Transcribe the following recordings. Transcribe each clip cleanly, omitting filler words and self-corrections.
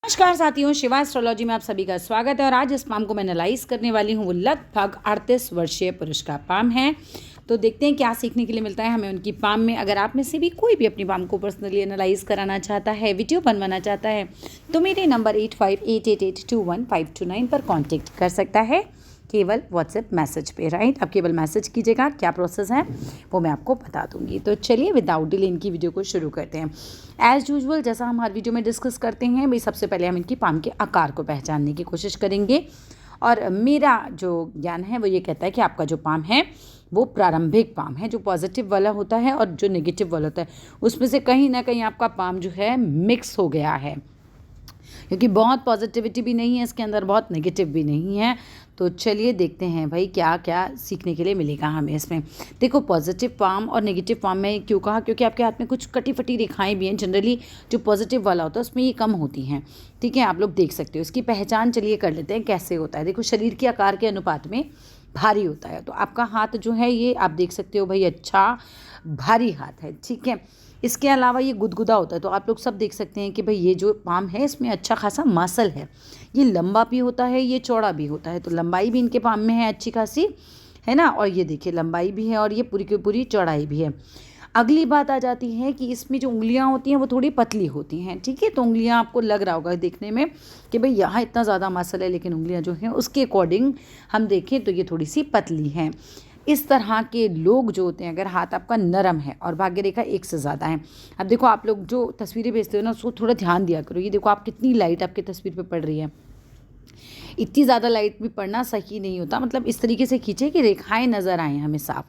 नमस्कार साथियों, शिवा एस्ट्रोलॉजी में आप सभी का स्वागत है। और आज इस पाम को मैं एनालाइज करने वाली हूँ। वो लगभग 38 वर्षीय पुरुष का पाम है। तो देखते हैं क्या सीखने के लिए मिलता है हमें उनकी पाम में। अगर आप में से भी कोई भी अपनी पाम को पर्सनली एनालाइज कराना चाहता है, वीडियो बनवाना चाहता है, तो मेरे नंबर 8588821529 पर कॉन्टेक्ट कर सकता है, केवल व्हाट्सएप मैसेज पे। राइट, अब केवल मैसेज कीजिएगा। क्या प्रोसेस है वो मैं आपको बता दूंगी। तो चलिए विदाउट डिले इनकी वीडियो को शुरू करते हैं। एज़ यूजुअल जैसा हम हर वीडियो में डिस्कस करते हैं भाई, सबसे पहले हम इनकी पाम के आकार को पहचानने की कोशिश करेंगे। और मेरा जो ज्ञान है वो ये कहता है कि आपका जो पाम है वो प्रारंभिक पाम है, जो पॉजिटिव वाला होता है और जो नेगेटिव वाला होता है उसमें से कहीं ना कहीं आपका पाम जो है मिक्स हो गया है, क्योंकि बहुत पॉजिटिविटी भी नहीं है इसके अंदर, बहुत नेगेटिव भी नहीं है। तो चलिए देखते हैं भाई क्या क्या सीखने के लिए मिलेगा हमें इसमें। देखो, पॉजिटिव पाम और नेगेटिव पाम में क्यों कहा, क्योंकि आपके हाथ में कुछ कटी फटी रेखाएं भी हैं। जनरली जो पॉजिटिव वाला होता है उसमें ये कम होती हैं। ठीक है, आप लोग देख सकते हो। इसकी पहचान चलिए कर लेते हैं कैसे होता है। देखो, शरीर के आकार के अनुपात में भारी होता है। तो आपका हाथ जो है ये आप देख सकते हो भाई, अच्छा भारी हाथ है। ठीक है, इसके अलावा ये गुदगुदा होता है। तो आप लोग सब देख सकते हैं कि भाई ये जो पाम है इसमें अच्छा खासा मसल है। ये लंबा भी होता है, ये चौड़ा भी होता है। तो लंबाई भी इनके पाम में है अच्छी खासी, है ना। और ये देखिए लंबाई भी है और ये पूरी की पूरी चौड़ाई भी है। अगली बात आ जाती है कि इसमें जो उंगलियां होती हैं वो थोड़ी पतली होती हैं। ठीक है, तो उंगलियां आपको लग रहा होगा देखने में कि भाई यहाँ इतना ज़्यादा मसल है, लेकिन उंगलियां जो हैं उसके अकॉर्डिंग हम देखें तो ये थोड़ी सी पतली हैं। इस तरह के लोग जो होते हैं, अगर हाथ आपका नरम है और भाग्य रेखा 1 से ज़्यादा है। अब देखो, आप लोग जो तस्वीरें भेजते हो ना उसको थोड़ा ध्यान दिया करो। ये देखो आप कितनी लाइट आपकी तस्वीर पे पड़ रही है। इतनी ज़्यादा लाइट भी पड़ना सही नहीं होता। मतलब इस तरीके से खींचे कि रेखाएं नज़र आएँ हमें साफ।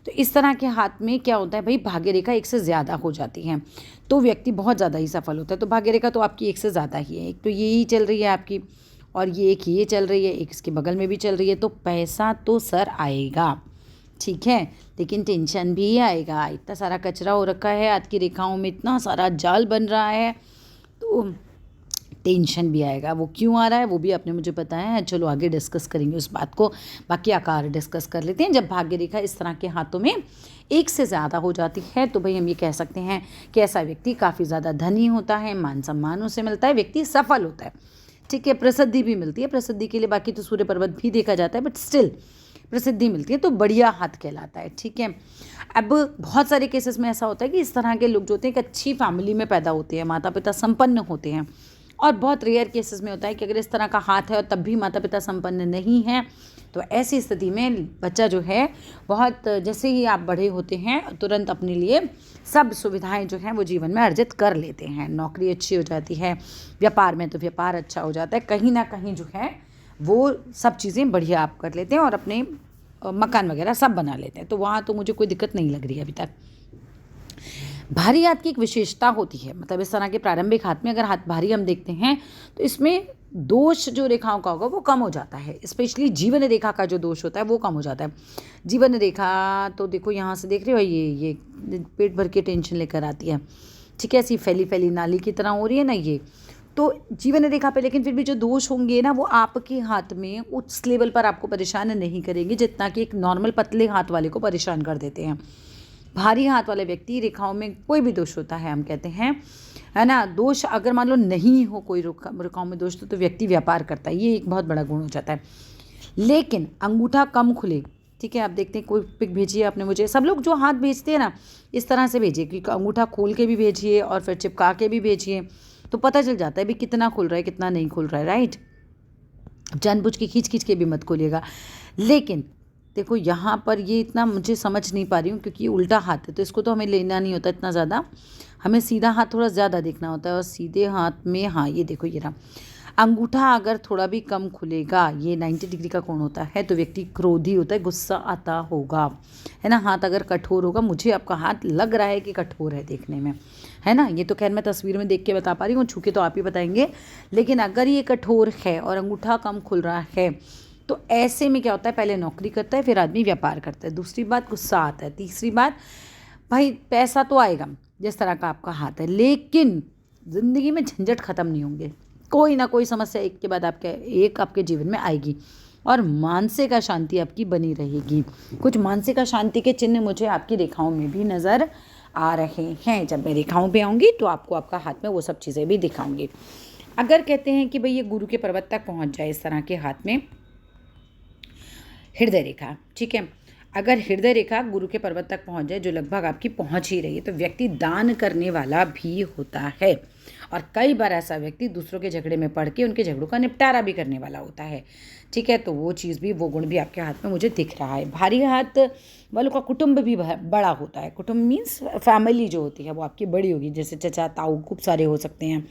तो इस तरह के हाथ में क्या होता है भाई, भाग्य रेखा 1 से ज़्यादा हो जाती है तो व्यक्ति बहुत ज़्यादा ही सफल होता है। तो भाग्य रेखा तो आपकी 1 से ज़्यादा ही है। एक तो यही चल रही है आपकी, और ये एक ये चल रही है, एक इसके बगल में भी चल रही है। तो पैसा तो सर आएगा, ठीक है, लेकिन टेंशन भी आएगा। इतना सारा कचरा हो रखा है हाथ की रेखाओं में, इतना सारा जाल बन रहा है, तो टेंशन भी आएगा। वो क्यों आ रहा है वो भी आपने मुझे बताया है। चलो आगे डिस्कस करेंगे उस बात को। बाकी आकार डिस्कस कर लेते हैं। जब भाग्य रेखा इस तरह के हाथों में 1 से ज़्यादा हो जाती है तो भाई हम ये कह सकते हैं कि ऐसा व्यक्ति काफ़ी ज़्यादा धनी होता है, मान सम्मान उसे मिलता है, व्यक्ति सफल होता है। ठीक है, प्रसिद्धि भी मिलती है। प्रसिद्धि के लिए बाकी तो सूर्य पर्वत भी देखा जाता है, बट स्टिल प्रसिद्धि मिलती है, तो बढ़िया हाथ कहलाता है। ठीक है, अब बहुत सारे केसेस में ऐसा होता है कि इस तरह के लोग जो होते हैं एक अच्छी फैमिली में पैदा होते हैं, माता पिता संपन्न होते हैं। और बहुत रेयर केसेस में होता है कि अगर इस तरह का हाथ है और तब भी माता पिता संपन्न नहीं हैं, तो ऐसी स्थिति में बच्चा जो है बहुत, जैसे ही आप बड़े होते हैं तुरंत अपने लिए सब सुविधाएं जो हैं वो जीवन में अर्जित कर लेते हैं। नौकरी अच्छी हो जाती है, व्यापार में तो व्यापार अच्छा हो जाता है, कहीं ना कहीं जो है वो सब चीज़ें बढ़िया आप कर लेते हैं और अपने मकान वगैरह सब बना लेते हैं। तो वहाँ तो मुझे कोई दिक्कत नहीं लग रही है अभी तक। भारी हाथ की एक विशेषता होती है, मतलब इस तरह के प्रारंभिक हाथ में अगर हाथ भारी हम देखते हैं तो इसमें दोष जो रेखाओं का होगा वो कम हो जाता है। स्पेशली जीवन रेखा का जो दोष होता है वो कम हो जाता है। जीवन रेखा तो देखो यहाँ से देख रहे हो, ये पेट भर के टेंशन लेकर आती है। ठीक है, ऐसी फैली फैली नाली की तरह हो रही है ना ये, तो जीवन रेखा पे। लेकिन फिर भी जो दोष होंगे ना वो आपके हाथ में उस लेवल पर आपको परेशान नहीं करेंगे जितना कि एक नॉर्मल पतले हाथ वाले को परेशान कर देते हैं। भारी हाथ वाले व्यक्ति रेखाओं में कोई भी दोष होता है हम कहते हैं, है ना, दोष अगर मान लो नहीं हो कोई रेखाओं में दोष तो व्यक्ति व्यापार करता है, ये एक बहुत बड़ा गुण हो जाता है। लेकिन अंगूठा कम खुले। ठीक है, आप देखते हैं, कोई पिक भेजिए आपने मुझे। सब लोग जो हाथ भेजते हैं ना इस तरह से भेजिए कि अंगूठा खोल के भी भेजिए और फिर चिपका के भी भेजिए, तो पता चल जाता है भी कितना खुल रहा है कितना नहीं खुल रहा है। राइट, जानबूझ के खींच खींच के भी मत खोलिएगा। लेकिन देखो यहाँ पर ये इतना मुझे समझ नहीं पा रही हूँ, क्योंकि ये उल्टा हाथ है तो इसको तो हमें लेना नहीं होता इतना ज़्यादा, हमें सीधा हाथ थोड़ा ज़्यादा देखना होता है। और सीधे हाथ में, हाँ ये देखो ये रहा, अंगूठा अगर थोड़ा भी कम खुलेगा, ये 90 डिग्री का कोण होता है, तो व्यक्ति क्रोधी होता है, गुस्सा आता होगा, है ना। हाथ अगर कठोर होगा, मुझे आपका हाथ लग रहा है कि कठोर है देखने में, है ना। ये तो खैर मैं तस्वीर में देख के बता पा रही हूँ, छू के तो आप ही बताएंगे। लेकिन अगर ये कठोर है और अंगूठा कम खुल रहा है तो ऐसे में क्या होता है, पहले नौकरी करता है फिर आदमी व्यापार करता है। दूसरी बात, गुस्सा आता है। तीसरी बात, भाई पैसा तो आएगा जिस तरह का आपका हाथ है, लेकिन ज़िंदगी में झंझट ख़त्म नहीं होंगे। कोई ना कोई समस्या एक के बाद आपके जीवन में आएगी और मानसिक अशांति आपकी बनी रहेगी। कुछ मानसिक अशांति के चिन्ह मुझे आपकी रेखाओं में भी नज़र आ रहे हैं। जब मैं रेखाओं पे आऊँगी तो आपको आपका हाथ में वो सब चीज़ें भी दिखाऊंगी। अगर कहते हैं कि भाई ये गुरु के पर्वत तक पहुंच जाए इस तरह के हाथ में हृदय रेखा, ठीक है, अगर हृदय रेखा गुरु के पर्वत तक पहुंच जाए, जो लगभग आपकी पहुंच ही रही है, तो व्यक्ति दान करने वाला भी होता है। और कई बार ऐसा व्यक्ति दूसरों के झगड़े में पड़ के उनके झगड़ों का निपटारा भी करने वाला होता है, ठीक है। तो वो चीज़ भी, वो गुण भी आपके हाथ में मुझे दिख रहा है। भारी हाथ वालों का कुटुंब भी बड़ा होता है। कुटुंब मीन्स फैमिली जो होती है वो आपकी बड़ी होगी, जैसे चचा ताऊ खूब सारे हो सकते हैं,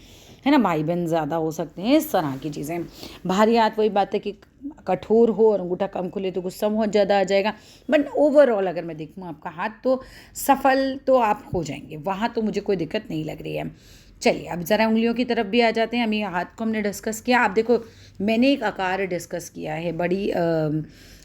है ना, भाई बहन ज़्यादा हो सकते हैं, इस तरह की चीज़ें। भारी हाथ वही बात है कि कठोर हो और अंगूठा कम खुले तो गुस्सा बहुत ज़्यादा आ जाएगा। बट ओवरऑल अगर मैं देखूँ आपका हाथ, तो सफल तो आप हो जाएंगे, वहाँ तो मुझे कोई दिक्कत नहीं लग रही है। चलिए अब ज़रा उंगलियों की तरफ भी आ जाते हैं। अभी हाथ को हमने डिस्कस किया। आप देखो, मैंने एक आकार डिस्कस किया है। बड़ी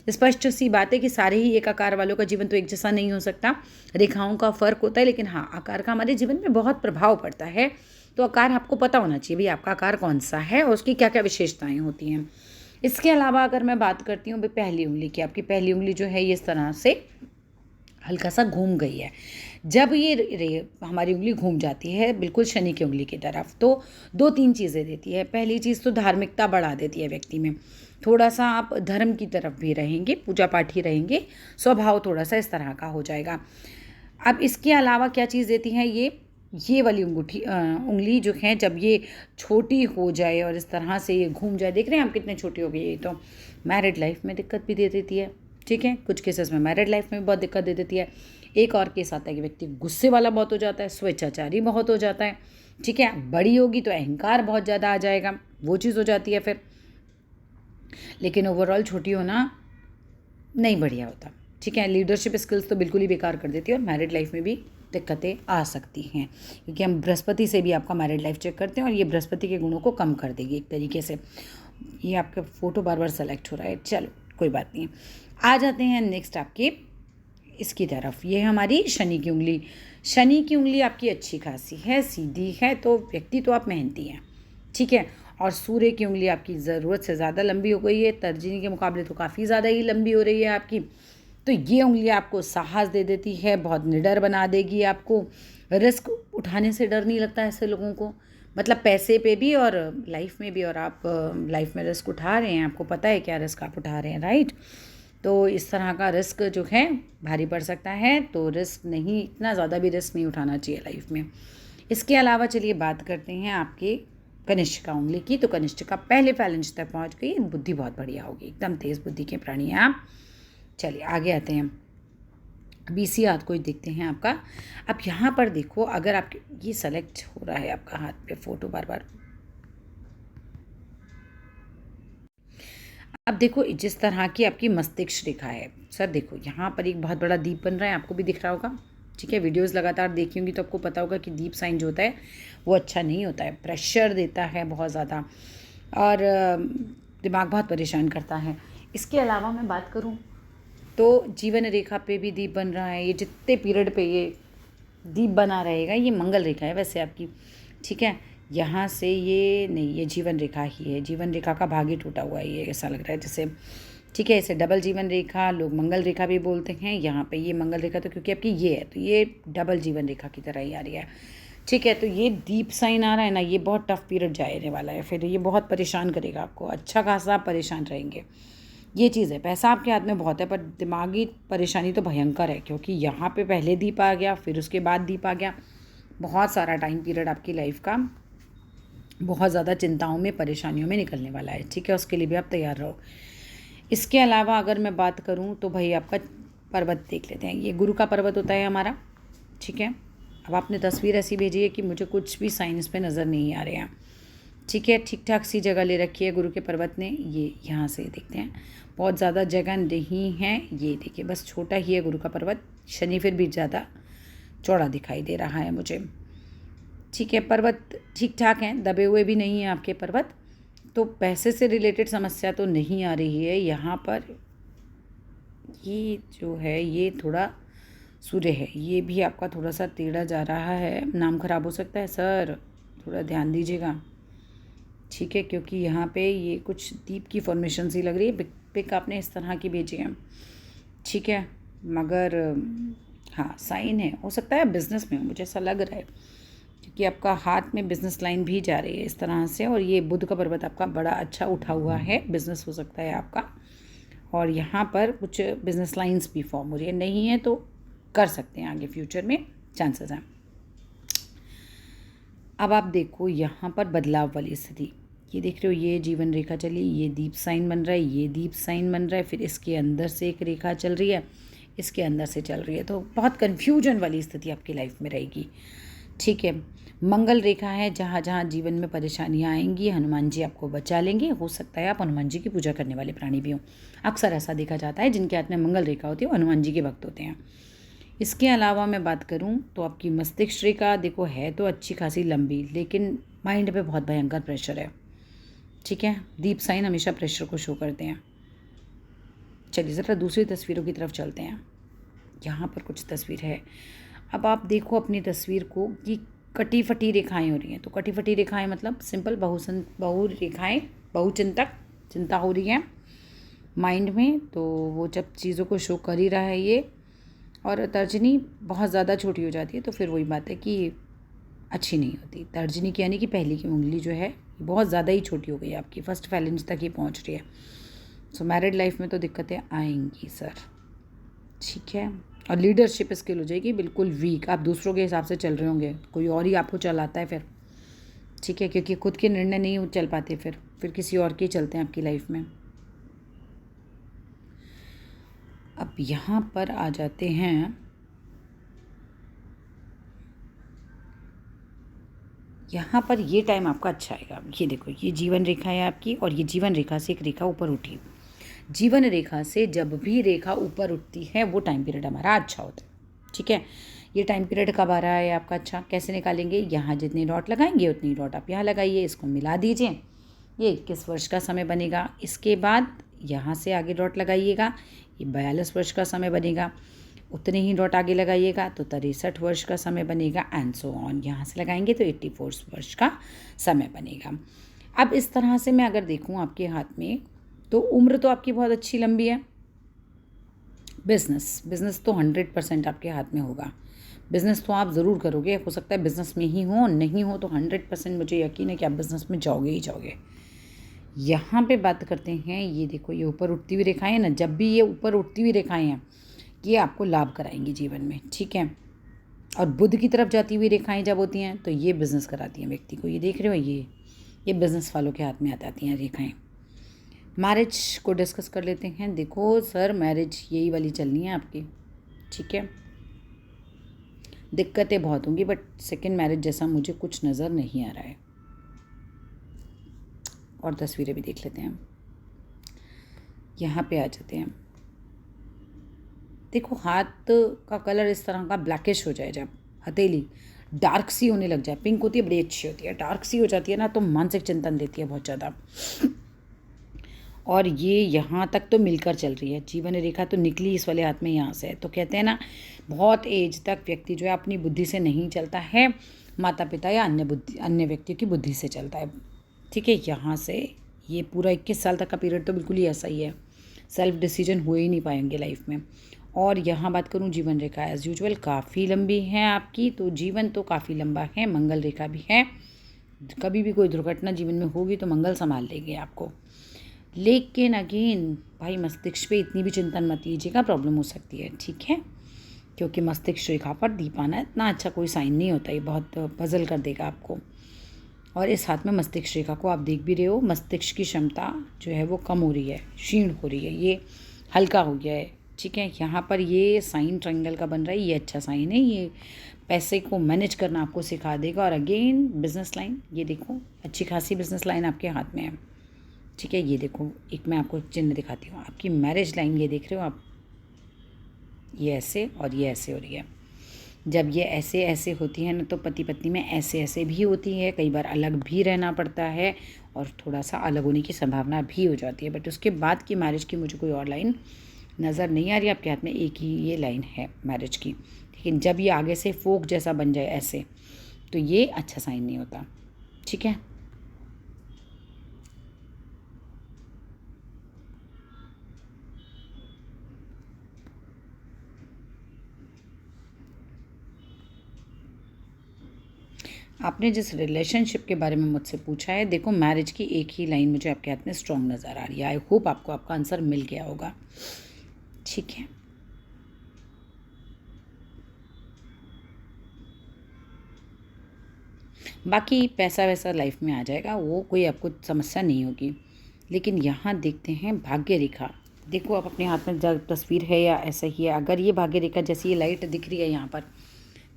स्पष्ट सी बात है कि सारे ही एक आकार वालों का जीवन तो एक जैसा नहीं हो सकता, रेखाओं का फ़र्क होता है, लेकिन हाँ, आकार का हमारे जीवन में बहुत प्रभाव पड़ता है। तो आकार आपको पता होना चाहिए भाई आपका आकार कौन सा है और उसकी क्या क्या विशेषताएं होती हैं। इसके अलावा अगर मैं बात करती हूँ भाई पहली उंगली की, आपकी पहली उंगली जो है ये इस तरह से हल्का सा घूम गई है। जब ये हमारी उंगली घूम जाती है बिल्कुल शनि की उंगली की तरफ, तो 2-3 चीज़ें देती है। पहली चीज़ तो धार्मिकता बढ़ा देती है व्यक्ति में, थोड़ा सा आप धर्म की तरफ भी रहेंगे, पूजा पाठ ही रहेंगे, स्वभाव थोड़ा सा इस तरह का हो जाएगा। अब इसके अलावा क्या चीज़ देती है, ये वाली उंगली जो है, जब ये छोटी हो जाए और इस तरह से ये घूम जाए, देख रहे हैं आप कितने छोटी हो गई है, तो मैरिड लाइफ में दिक्कत भी दे देती है, ठीक है। कुछ केसेस में मैरिड लाइफ में बहुत दिक्कत दे देती है। एक और केस आता है कि व्यक्ति गुस्से वाला बहुत हो जाता है, स्वेच्छाचारी बहुत हो जाता है, ठीक है। बड़ी होगी तो अहंकार बहुत ज़्यादा आ जाएगा, वो चीज़ हो जाती है फिर। लेकिन ओवरऑल छोटी होना नहीं बढ़िया होता, ठीक है। लीडरशिप स्किल्स तो बिल्कुल ही बेकार कर देती है और मैरिड लाइफ में भी दिक्कतें आ सकती हैं, क्योंकि हम बृहस्पति से भी आपका मैरिड लाइफ चेक करते हैं और ये बृहस्पति के गुणों को कम कर देगी एक तरीके से। ये आपका फ़ोटो बार बार सेलेक्ट हो रहा है, चलो कोई बात नहीं। आ जाते हैं नेक्स्ट आपके इसकी तरफ। ये हमारी शनि की उंगली। शनि की उंगली आपकी अच्छी खासी है, सीधी है, तो व्यक्ति तो आप मेहनती हैं, ठीक है। और सूर्य की उंगली आपकी ज़रूरत से ज़्यादा लंबी हो गई है, तर्जनी के मुकाबले तो काफ़ी ज़्यादा ही लंबी हो रही है आपकी। तो ये उंगली आपको साहस दे देती है, बहुत निडर बना देगी आपको। रिस्क उठाने से डर नहीं लगता ऐसे लोगों को, मतलब पैसे पे भी और लाइफ में भी। और आप लाइफ में रिस्क उठा रहे हैं, आपको पता है क्या रिस्क आप उठा रहे हैं, राइट। तो इस तरह का रिस्क जो है भारी पड़ सकता है, तो रिस्क नहीं, इतना ज़्यादा भी रिस्क नहीं उठाना चाहिए लाइफ में। इसके अलावा चलिए बात करते हैं आपके कनिष्ठिका उंगली की। तो कनिष्ठिका पहले फैलेंज तक पहुंच गई, बुद्धि बहुत बढ़िया होगी, एकदम तेज़ बुद्धि के प्राणी हैं आप। चलिए आगे आते हैं, बीसी हाथ को ही देखते हैं आपका। अब यहाँ पर देखो, अगर आपके ये सेलेक्ट हो रहा है आपका हाथ पे फोटो बार बार। अब देखो जिस तरह की आपकी मस्तिष्क रेखा है, सर देखो यहाँ पर एक बहुत बड़ा दीप बन रहा है, आपको भी दिख रहा होगा, ठीक है। वीडियोस लगातार देखी होंगी तो आपको पता होगा कि दीप साइन जो होता है वो अच्छा नहीं होता है, प्रेशर देता है बहुत ज़्यादा और दिमाग बहुत परेशान करता है। इसके अलावा मैं बात करूँ तो जीवन रेखा पे भी दीप बन रहा है। ये जितने पीरियड पे ये दीप बना रहेगा, ये मंगल रेखा है वैसे आपकी, ठीक है। यहाँ से ये नहीं, ये जीवन रेखा ही है, जीवन रेखा का भाग ही टूटा हुआ है, ये ऐसा लग रहा है जैसे, ठीक है। इसे डबल जीवन रेखा, लोग मंगल रेखा भी बोलते हैं। यहाँ पे ये मंगल रेखा तो क्योंकि आपकी ये है तो ये डबल जीवन रेखा की तरह ही आ रही है, ठीक है। तो ये दीप साइन आ रहा है ना, ये बहुत टफ पीरियड जाने वाला है, फिर ये बहुत परेशान करेगा आपको, अच्छा खासा आप परेशान रहेंगे, ये चीज़ है। पैसा आपके हाथ में बहुत है पर दिमागी परेशानी तो भयंकर है, क्योंकि यहाँ पे पहले दीप आ गया, फिर उसके बाद दीप आ गया। बहुत सारा टाइम पीरियड आपकी लाइफ का बहुत ज़्यादा चिंताओं में, परेशानियों में निकलने वाला है, ठीक है। उसके लिए भी आप तैयार रहो। इसके अलावा अगर मैं बात करूँ तो भाई आपका पर्वत देख लेते हैं। ये गुरु का पर्वत होता है हमारा, ठीक है। अब आपने तस्वीर ऐसी भेजी है कि मुझे कुछ भी साइंस पे नज़र नहीं आ रहे हैं, ठीक है। ठीक ठाक सी जगह ले रखी है गुरु के पर्वत ने। ये यहाँ से देखते हैं, बहुत ज़्यादा जगह नहीं है, ये देखिए बस छोटा ही है गुरु का पर्वत। शनि फिर भी ज़्यादा चौड़ा दिखाई दे रहा है मुझे, ठीक है। पर्वत ठीक ठाक हैं, दबे हुए भी नहीं हैं आपके पर्वत। तो पैसे से रिलेटेड समस्या तो नहीं आ रही है यहाँ पर। ये जो है ये थोड़ा सूर्य है, ये भी आपका थोड़ा सा टेढ़ा जा रहा है, नाम खराब हो सकता है सर, थोड़ा ध्यान दीजिएगा, ठीक है। क्योंकि यहाँ पे ये कुछ दीप की फॉर्मेशन सी लग रही है। पिक आपने इस तरह की भेजी है, ठीक है। मगर हाँ साइन है, हो सकता है बिजनेस में हो, मुझे ऐसा लग रहा है, क्योंकि आपका हाथ में बिजनेस लाइन भी जा रही है इस तरह से, और ये बुध का पर्वत आपका बड़ा अच्छा उठा हुआ है, बिजनेस हो सकता है आपका। और यहाँ पर कुछ बिजनेस लाइंस भी फॉर्म हो रही है, नहीं है तो कर सकते हैं आगे फ्यूचर में, चांसेस हैं। अब आप देखो यहाँ पर बदलाव वाली स्थिति, ये देख रहे हो, ये जीवन रेखा चली, ये दीप साइन बन रहा है, ये दीप साइन बन रहा है, फिर इसके अंदर से एक रेखा चल रही है, इसके अंदर से चल रही है, तो बहुत कन्फ्यूजन वाली स्थिति आपकी लाइफ में रहेगी। ठीक है, मंगल रेखा है, जहाँ जहाँ जीवन में परेशानियाँ आएंगी हनुमान जी आपको बचा लेंगे। हो सकता है आप हनुमान जी की पूजा करने वाले प्राणी भी हों, अक्सर ऐसा देखा जाता है जिनके हाथ में मंगल रेखा होती है वो हनुमान जी के भक्त होते हैं। इसके अलावा मैं बात करूं तो आपकी मस्तिष्क रेखा देखो है तो अच्छी खासी लंबी, लेकिन माइंड पे बहुत भयंकर प्रेशर है। ठीक है, दीप साइन हमेशा प्रेशर को शो करते हैं। चलिए ज़रा दूसरी तस्वीरों की तरफ चलते हैं। यहाँ पर कुछ तस्वीर है, अब आप देखो अपनी तस्वीर को कि कटी फटी रेखाएं हो रही हैं। तो कटी फटी रेखाएं मतलब सिंपल बहु रेखाएं, बहुचिंतक चिंता हो रही है माइंड में, तो वो जब चीज़ों को शो कर ही रहा है ये। और तर्जनी बहुत ज़्यादा छोटी हो जाती है तो फिर वही बात है कि अच्छी नहीं होती। तर्जनी की यानी कि पहली की उंगली जो है बहुत ज़्यादा ही छोटी हो गई है आपकी, फर्स्ट फैलेंज तक ही पहुंच रही है। सो मैरिड लाइफ में तो दिक्कतें आएंगी सर। ठीक है, और लीडरशिप स्किल हो जाएगी बिल्कुल वीक, आप दूसरों के हिसाब से चल रहे होंगे, कोई और ही आपको चलाता है फिर। ठीक है, क्योंकि खुद के निर्णय नहीं चल पाते, फिर किसी और के चलते हैं आपकी लाइफ में। अब यहाँ पर आ जाते हैं, यहाँ पर ये टाइम आपका अच्छा आएगा। ये देखो, ये जीवन रेखा है आपकी, और ये जीवन रेखा से एक रेखा ऊपर उठी। जीवन रेखा से जब भी रेखा ऊपर उठती है वो टाइम पीरियड हमारा अच्छा होता है। ठीक है, ये टाइम पीरियड कब आ रहा है आपका अच्छा, कैसे निकालेंगे, यहाँ जितनी डॉट लगाएंगे उतनी डॉट आप यहाँ लगाइए, इसको मिला दीजिए, ये 21 वर्ष का समय बनेगा। इसके बाद यहाँ से आगे डॉट लगाइएगा, ये 42 वर्ष का समय बनेगा। उतने ही डॉट आगे लगाइएगा तो 63 वर्ष का समय बनेगा, एंड सो ऑन। यहाँ से लगाएंगे तो 84 वर्ष का समय बनेगा। अब इस तरह से मैं अगर देखूँ आपके हाथ में, तो उम्र तो आपकी बहुत अच्छी लंबी है। बिजनेस तो 100% आपके हाथ में होगा। बिज़नेस तो आप ज़रूर करोगे, हो सकता है बिज़नेस में ही हो, नहीं हो तो 100% मुझे यकीन है कि आप बिज़नेस में जाओगे ही जाओगे। यहाँ पे बात करते हैं, ये देखो, ये ऊपर उठती हुई रेखाएं ना, जब भी ये ऊपर उठती हुई रेखाएं हैं ये आपको लाभ कराएंगी जीवन में। ठीक है, और बुध की तरफ जाती हुई रेखाएं जब होती हैं तो ये बिज़नेस कराती हैं व्यक्ति को। ये देख रहे हो, ये बिज़नेस वालों के हाथ में आती हैं रेखाएं। मैरिज को डिस्कस कर लेते हैं। देखो सर, मैरिज यही वाली चलनी है आपकी। ठीक है, दिक्कतें बहुत होंगी, बट सेकंड मैरिज जैसा मुझे कुछ नज़र नहीं आ रहा है। और तस्वीरें भी देख लेते हैं, यहाँ पे आ जाते हैं। देखो, हाथ का कलर इस तरह का ब्लैकिश हो जाए, जब हथेली डार्क सी होने लग जाए, पिंक होती है बड़ी अच्छी होती है, डार्क सी हो जाती है ना तो मानसिक चिंतन देती है बहुत ज़्यादा। और ये यहाँ तक तो मिलकर चल रही है, जीवन रेखा तो निकली इस वाले हाथ में यहाँ से। तो कहते हैं ना, बहुत एज तक व्यक्ति जो है अपनी बुद्धि से नहीं चलता है, माता पिता या अन्य व्यक्तियों की बुद्धि से चलता है। ठीक है, यहाँ से ये पूरा 21 साल तक का पीरियड तो बिल्कुल ही ऐसा ही है, सेल्फ डिसीजन हो ही नहीं पाएंगे लाइफ में। और यहाँ बात करूँ, जीवन रेखा एज़ यूजुअल काफ़ी लंबी है आपकी, तो जीवन तो काफ़ी लंबा है, मंगल रेखा भी है। कभी भी कोई दुर्घटना जीवन में होगी तो मंगल संभाल लेंगे आपको। लेकिन अगेन भाई, मस्तिष्क पे इतनी भी चिंतन मत कीजिएगा, प्रॉब्लम हो सकती है। ठीक है, क्योंकि मस्तिष्क रेखा पर दीप आना इतना अच्छा कोई साइन नहीं होता, ये बहुत पजल कर देगा आपको। और इस हाथ में मस्तिष्क रेखा को आप देख भी रहे हो, मस्तिष्क की क्षमता जो है वो कम हो रही है, क्षीण हो रही है, ये हल्का हो गया है। ठीक है, यहाँ पर ये साइन ट्रायंगल का बन रहा है, ये अच्छा साइन है, ये पैसे को मैनेज करना आपको सिखा देगा। और अगेन बिजनेस लाइन, ये देखो अच्छी खासी बिजनेस लाइन आपके हाथ में है। ठीक है, ये देखो, एक मैं आपको चिन्ह दिखाती हूँ, आपकी मैरिज लाइन ये देख रहे हो आप, ये ऐसे और ये ऐसे हो रही है। जब ये ऐसे ऐसे होती है ना तो पति पत्नी में ऐसे ऐसे भी होती है, कई बार अलग भी रहना पड़ता है और थोड़ा सा अलग होने की संभावना भी हो जाती है। बट उसके बाद की मैरिज की मुझे कोई और लाइन नज़र नहीं आ रही। आपके हाथ में एक ही ये लाइन है मैरिज की, लेकिन जब ये आगे से फोक जैसा बन जाए ऐसे, तो ये अच्छा साइन नहीं होता। ठीक है, आपने जिस रिलेशनशिप के बारे में मुझसे पूछा है, देखो मैरिज की एक ही लाइन मुझे आपके हाथ में स्ट्रॉन्ग नज़र आ रही है। आई होप आपको आपका आंसर मिल गया होगा। ठीक है, बाकी पैसा वैसा लाइफ में आ जाएगा, वो कोई आपको समस्या नहीं होगी। लेकिन यहाँ देखते हैं भाग्य रेखा। देखो आप अपने हाथ में जब तस्वीर है या ऐसा ही है, अगर ये भाग्य रेखा जैसी ये लाइट दिख रही है यहाँ पर,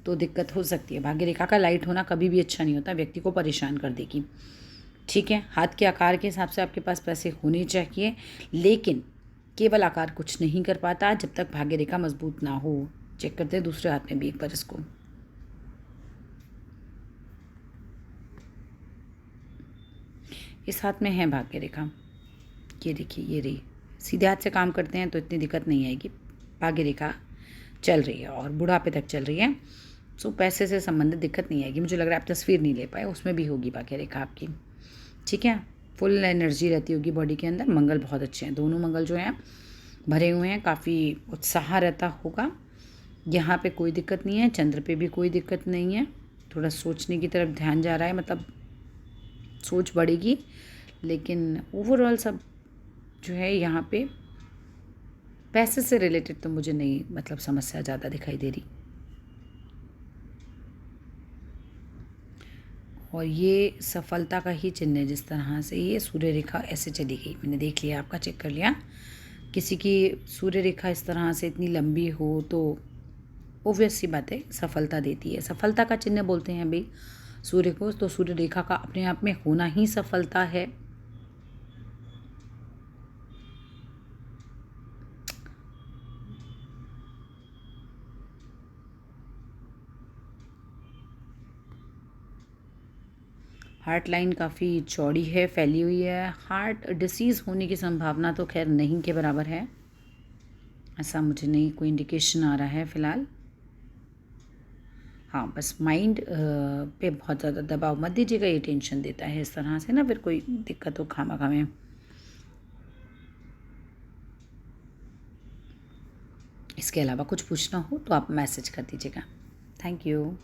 तो दिक्कत हो सकती है। भाग्य रेखा का लाइट होना कभी भी अच्छा नहीं होता, व्यक्ति को परेशान कर देगी। ठीक है, हाथ के आकार के हिसाब से आपके पास पैसे होने चाहिए, लेकिन केवल आकार कुछ नहीं कर पाता जब तक भाग्य रेखा मजबूत ना हो। चेक करते हैं दूसरे हाथ में भी एक बार इसको। इस हाथ में है भाग्य रेखा, ये देखिए, ये रही। सीधे हाथ से काम करते हैं तो इतनी दिक्कत नहीं आएगी। भाग्य रेखा चल रही है और बुढ़ापे तक चल रही है, सो पैसे से संबंधित दिक्कत नहीं आएगी। मुझे लग रहा है आप तस्वीर नहीं ले पाए, उसमें भी होगी भाग्य रेखा आपकी। ठीक है, फुल एनर्जी रहती होगी बॉडी के अंदर। मंगल बहुत अच्छे हैं, दोनों मंगल जो हैं भरे हुए हैं, काफ़ी उत्साह रहता होगा। यहाँ पे कोई दिक्कत नहीं है, चंद्र पे भी कोई दिक्कत नहीं है। थोड़ा सोचने की तरफ ध्यान जा रहा है, मतलब सोच बढ़ेगी, लेकिन ओवरऑल सब जो है यहाँ पे पैसे से रिलेटेड तो मुझे नहीं, मतलब समस्या ज़्यादा दिखाई दे रही। और ये सफलता का ही चिन्ह है, जिस तरह से ये सूर्य रेखा ऐसे चली गई, मैंने देख लिया, आपका चेक कर लिया। किसी की सूर्य रेखा इस तरह से इतनी लंबी हो तो ओब्वियस सी बात है सफलता देती है। सफलता का चिन्ह बोलते हैं भाई सूर्य को, तो सूर्य रेखा का अपने आप में होना ही सफलता है। हार्ट लाइन काफ़ी चौड़ी है, फैली हुई है। हार्ट डिसीज़ होने की संभावना तो खैर नहीं के बराबर है, ऐसा मुझे नहीं कोई इंडिकेशन आ रहा है फ़िलहाल। हाँ, बस माइंड पे बहुत ज़्यादा दबाव मत दीजिएगा, ये टेंशन देता है इस तरह से ना, फिर कोई दिक्कत हो खामा में। इसके अलावा कुछ पूछना हो तो आप मैसेज कर दीजिएगा। Thank you.